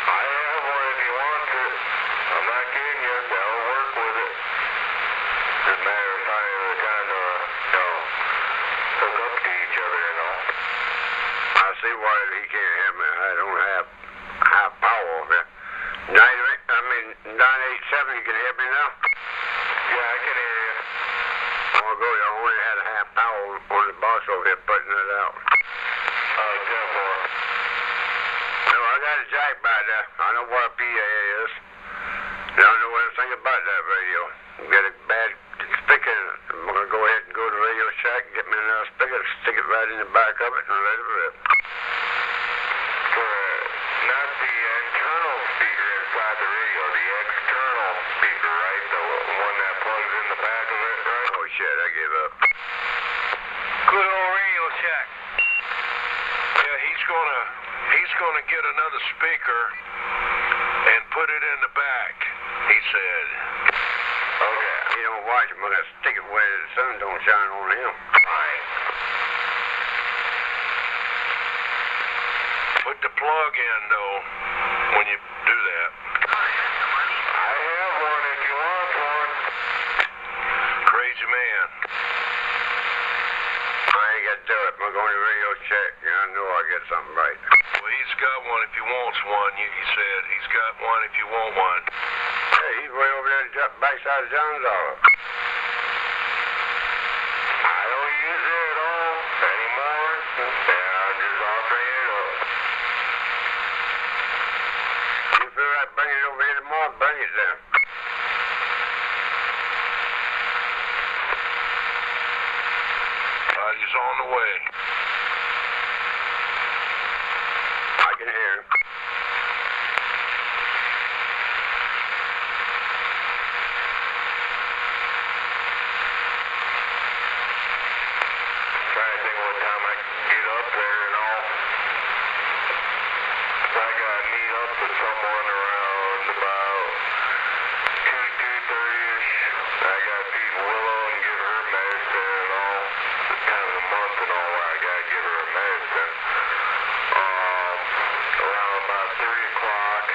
I have one if you want it. I'm not kidding you. That'll work with it. Just a matter of finding the kind of, hook up to each other, I see why he can't have me. I don't have high power over here. 987, you can hear me now? Yeah, I can hear you. A while ago, you only had a half power on the box over here putting it out. Oh, 10-4. No, I got a jack by there. I know what a PA is. I don't know anything about that radio. Get a bad speaker. I'm going to go ahead and go to Radio Shack and get me another speaker, stick it right in the back of it, and let it rip. Not the internal speaker inside the radio, the external speaker, right? The one that plugs in the back of it, right? Oh shit, I gave up. Good old Radio Shack. Yeah, he's gonna get another speaker and put it in the back, he said. Okay. He don't watch him, but I stick it where the sun don't shine on him. Fine. Put the plug in, though, when you do that. I have one if you want one. Crazy man. I ain't got to do it. I'm going to Radio Check. I know I'll get something right. Well, he's got one if he wants one. He said he's got one if you want one. Hey, he's way over there the backside of John's office. I don't use it at all anymore. I'm just offering it up. You feel like bringing it over here tomorrow? Bring it then. He's on the way. I can hear him. Trying to think what time I can get up there and all. I gotta meet up with someone around about 2:30ish. I gotta feed Willow and give her medicine and all. This time of the month and all, I gotta give her her medicine. Around about 3 o'clock. I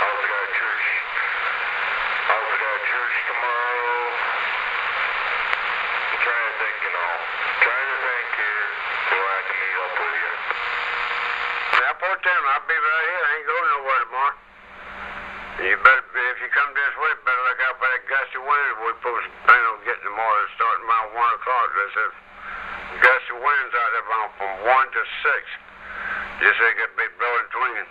also got church tomorrow. I'm trying to think and all. Trying to think here so I can meet up with you. Yeah, poor Tim, I'll be right here. I ain't going nowhere tomorrow. You better, if you come this way, better look out for that gusty wind. We're supposed to plan on getting tomorrow starting around 1 o'clock. This is gusty winds out there around from 1 to 6. Just say it could be blowing between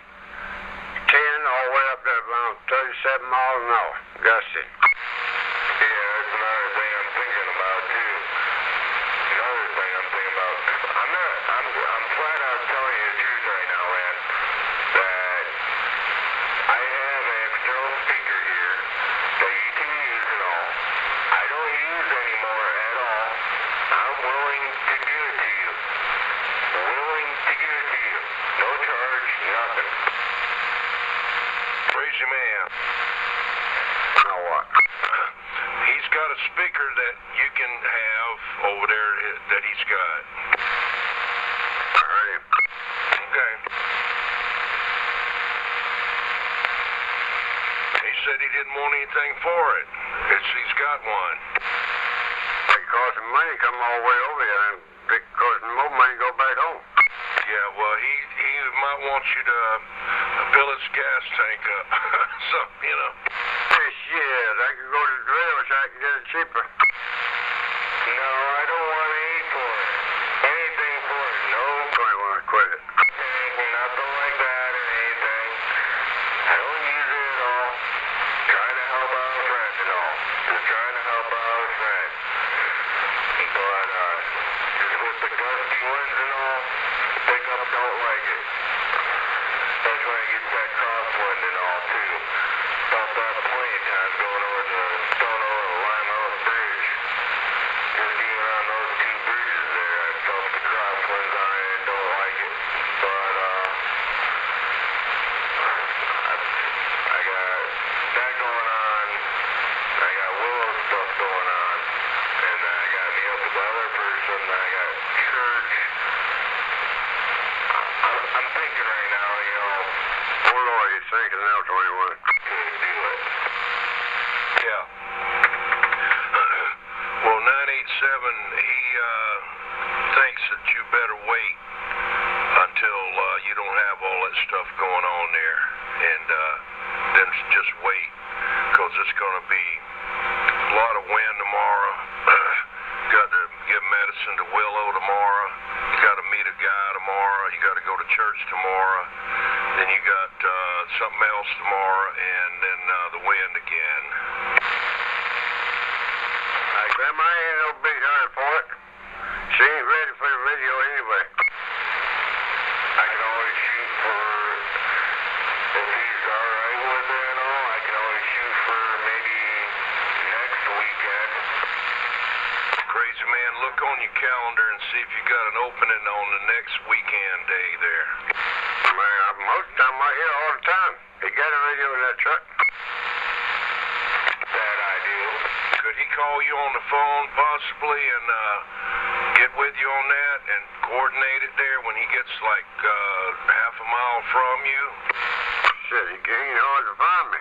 10 all the way up there around 37 miles an hour. Gusty. Yeah, that's another thing I'm thinking about too. Another thing I'm thinking about. I'm flat out telling you the truth right now, man. That I have an external speaker here that you can use and all. I don't use anymore at all. I'm willing to give it to you. Willing to give it to you. No charge, nothing. Crazy man. Now what? He's got a speaker that you can have over there that he's got. I heard him. Okay. He said he didn't want anything for it. He's got one. It cost him money to come all the way over here, and it cost him more money to go back home. Yeah, well, he might want you to fill his gas tank up. Something, Hey, shit, I could go to the rail shack and get it cheaper. No, I don't want any for it. Anything for it, no. I want to quit it. Nothing like that or anything. I don't use it at all. Trying to help out a friend and all. Just trying to help out a friend. But, just with the gusty winds and all, the pickup don't like it. That's when it gets that crosswind and all, too. Felt that plenty of times going over the Stone over the Limehouse Bridge. Just even on those two bridges there, I felt the crosswinds on it and don't like it. But, I'm thinking right now, you know. What are you thinking now, 21? Couldn't do it. Yeah. Well, 987, he thinks that you better wait until you don't have all that stuff going on there, and then just wait, because it's going to be a lot of wind tomorrow. Got to give medicine to Willow tomorrow. You got to meet a guy tomorrow. You got to go to church tomorrow. Then you got something else tomorrow, and then the wind again. Grandma ain't no big hurry for it. She ain't ready for the video anyway. I can always shoot for, if he's alright with it and all, I can always shoot for maybe next weekend. Crazy man, look on your calendar and see if you got an opening on the next weekend day there. Man, most of the time I hear all the time. He got a radio in that truck. That I do. Could he call you on the phone possibly and get with you on that and coordinate it there when he gets like half a mile from you? Shit, he ain't hard to find me.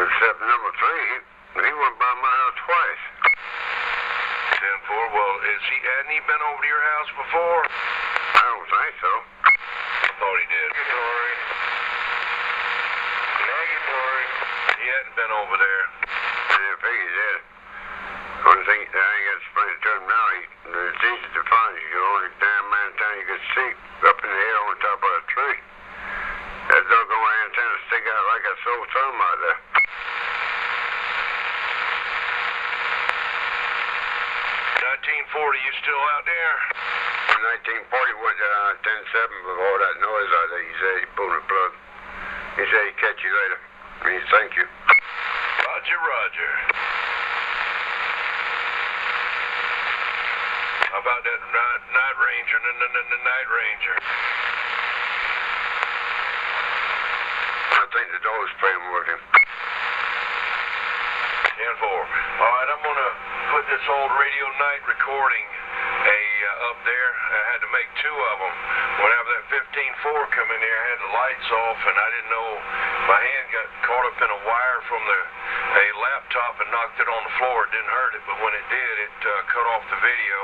Except number 3, he went by my house twice. 10-4, well, hadn't he been over to your house before? I don't think so. I thought he did. Negatory. He hadn't been over there. I didn't think he did. One thing, I ain't got to explain it to him now. It's easy to find. You only damn man time you can see up in the air on top of a tree. That doggone antenna stick out like a sore thumb out there. 1940, you still out there? 1940 went 10-7 before that noise out there. He said he pulled the plug. He said he'd catch you later. Thank you. Roger, Roger. How about that night ranger? The night ranger. I think the door's playing with him. 10-4. All right, I'm gonna put this old radio night recording up there. I had to make 2 of them. Whenever that 15-4 come in there, I had the lights off, and I didn't know. My hand got caught up in a wire from a laptop and knocked it on the floor. It didn't hurt it, but when it did, it cut off the video.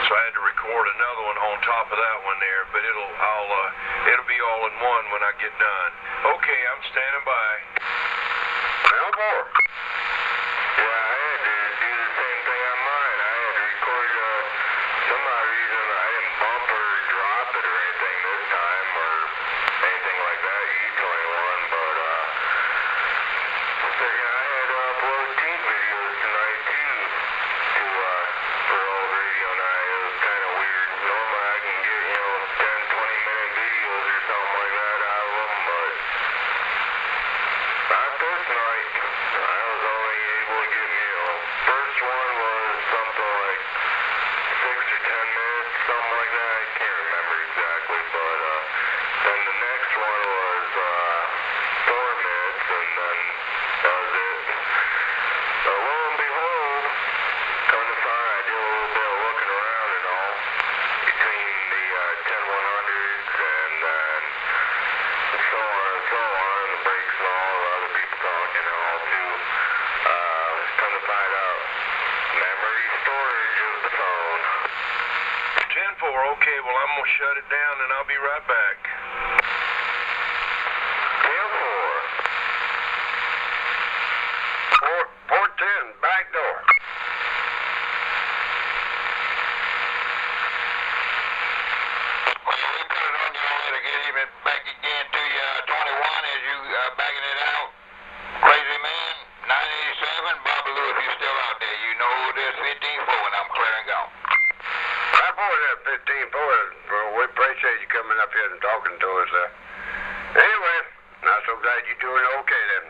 So I had to record another one on top of that one there. But it'll be all in one when I get done. Okay, I'm standing by. 10-4. Yeah, I had to do the same thing on mine. I had to record, some odd reason I didn't bump or drop it or anything this time or anything like that, E21, but I figured I had to upload team videos tonight too, for old radio night. It was kind of weird. Normally I can get, 10, 20-minute videos or something like that out of them, but not this night. I was only able to get, first one was something like 6 or 10 minutes, something like that. I can't remember exactly, but then the next one was 4 minutes, and then that was it. So lo and behold, come to find I did a little bit of looking around and all between the 10-100s and then so on and so on, the breaks and all, other people talking and all too. Come to find out, memory storage of the phone. 10-4, okay, well I'm going to shut it down and I'll be right back. 10-4. 410, back door. Well, we put it on you only to get even back again to you. 21 as you backing it out. Crazy man, 987, Bobby Lou, if you're still out there, you know who it is, 15-4 when I'm clearing out. I bought that 15-4. Well, we appreciate you coming up here and talking to us. Anyway, I'm so glad you're doing okay then.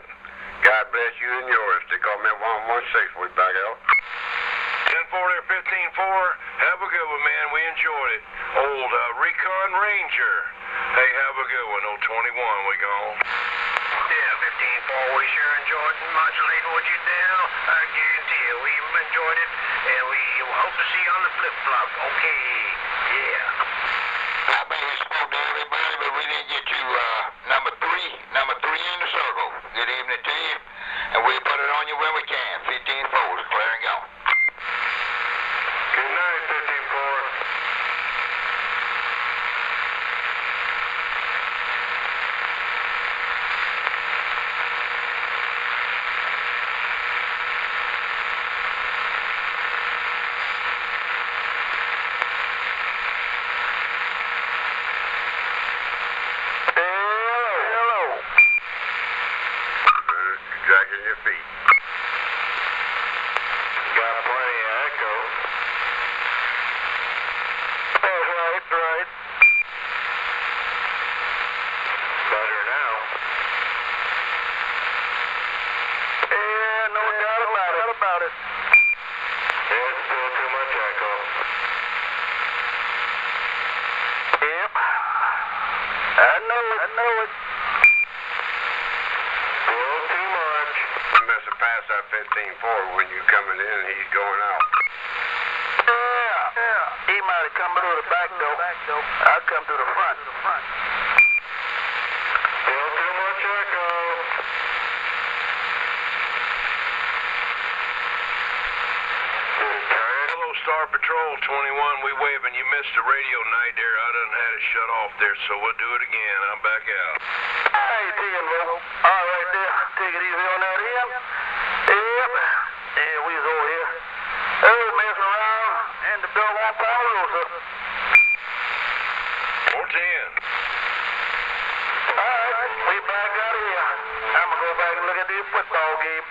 God bless you and yours. They call me 116. We back out. 10-4 there, 15-4. Have a good one, man. We enjoyed it. Old Recon Ranger. Hey, have a good one. 021, we gone. Yeah, 15-4. We sure enjoyed modulating with you down. I guarantee you, we enjoyed it, and we hope to see you on the flip-flop. Okay. Yeah. I think we spoke to everybody, but we didn't get you, number three in the circle. Good evening to you, and we'll put it on you when we can. 15-4 is clear and gone. Good night, 15-4. Dragging your feet. Got plenty of echo. That's right. Better now. Yeah, no doubt about it. There's still too much echo. Yep. I know it. Past that 15-4 when you coming in, he's going out. Yeah. He might have come through the back door. I'll come through the front. Still too much echo. Hello, Star Patrol 21. We waving. You missed the radio night there. I done had it shut off there, so we'll do it again. I'm back out. Hey, T&O. All right there. Take it easy on that end. Yep. Yeah, we was over here. Messing around, and the bill won't power over. 410. Alright, we back out of here. I'm gonna go back and look at this football game.